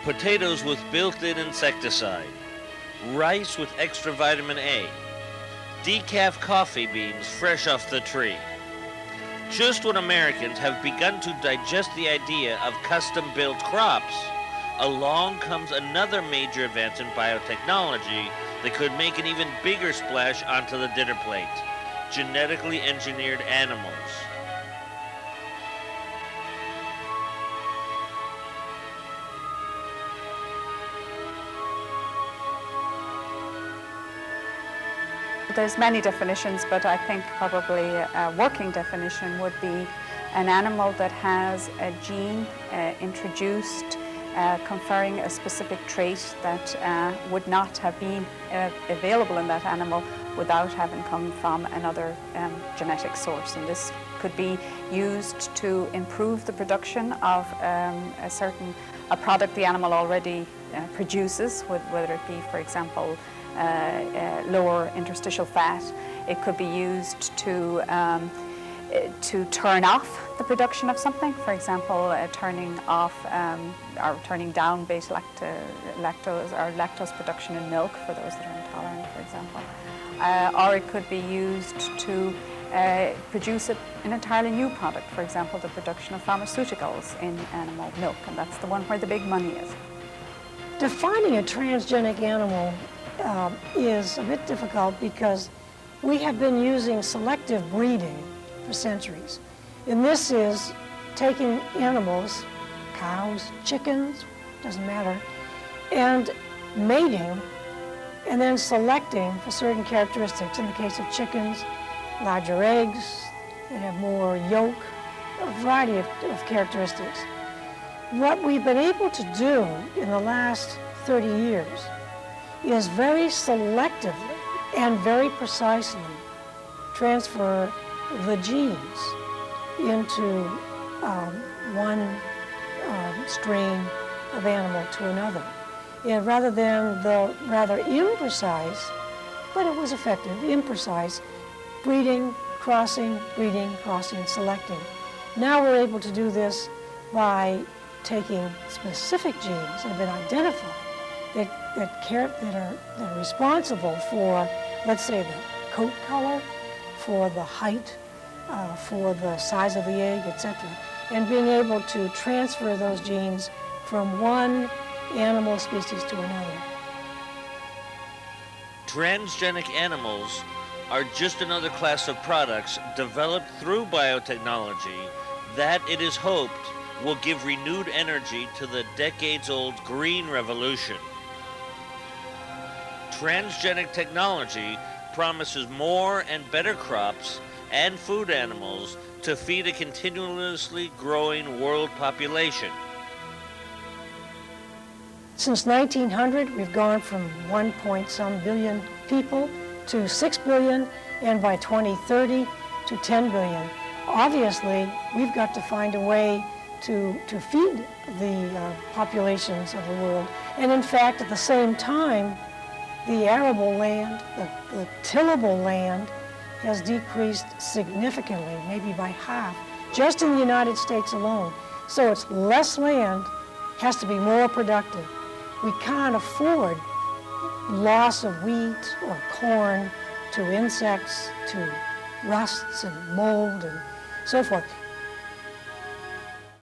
potatoes with built-in insecticide, rice with extra vitamin A, decaf coffee beans fresh off the tree. Just when Americans have begun to digest the idea of custom-built crops, along comes another major advance in biotechnology that could make an even bigger splash onto the dinner plate: genetically engineered animals. There's many definitions, but I think probably a working definition would be an animal that has a gene introduced conferring a specific trait that would not have been available in that animal without having come from another genetic source. And this could be used to improve the production of a product the animal already produces, whether it be, for example, lower interstitial fat. It could be used to turn off the production of something, for example, turning off or turning down beta-lactose or lactose production in milk for those that are intolerant, for example. Or it could be used to produce an entirely new product, for example, the production of pharmaceuticals in animal milk, and that's the one where the big money is. Defining a transgenic animal is a bit difficult because we have been using selective breeding for centuries. And this is taking animals, cows, chickens, doesn't matter, and mating and then selecting for certain characteristics. In the case of chickens, larger eggs, they have more yolk, a variety of characteristics. What we've been able to do in the last 30 years is very selectively and very precisely transfer the genes into one strain of animal to another. And rather than the rather imprecise, but it was effective, imprecise breeding, crossing, selecting. Now we're able to do this by taking specific genes that have been identified that are responsible for, let's say, the coat color, for the height, for the size of the egg, etc., and being able to transfer those genes from one animal species to another. Transgenic animals are just another class of products developed through biotechnology that, it is hoped, will give renewed energy to the decades-old green revolution. Transgenic technology promises more and better crops and food animals to feed a continuously growing world population. Since 1900, we've gone from 1-some billion people to 6 billion, and by 2030 to 10 billion. Obviously, we've got to find a way to feed the populations of the world. And in fact, at the same time, the arable land, the tillable land, has decreased significantly, maybe by half, just in the United States alone. So it's less land, has to be more productive. We can't afford loss of wheat or corn to insects, to rusts and mold and so forth.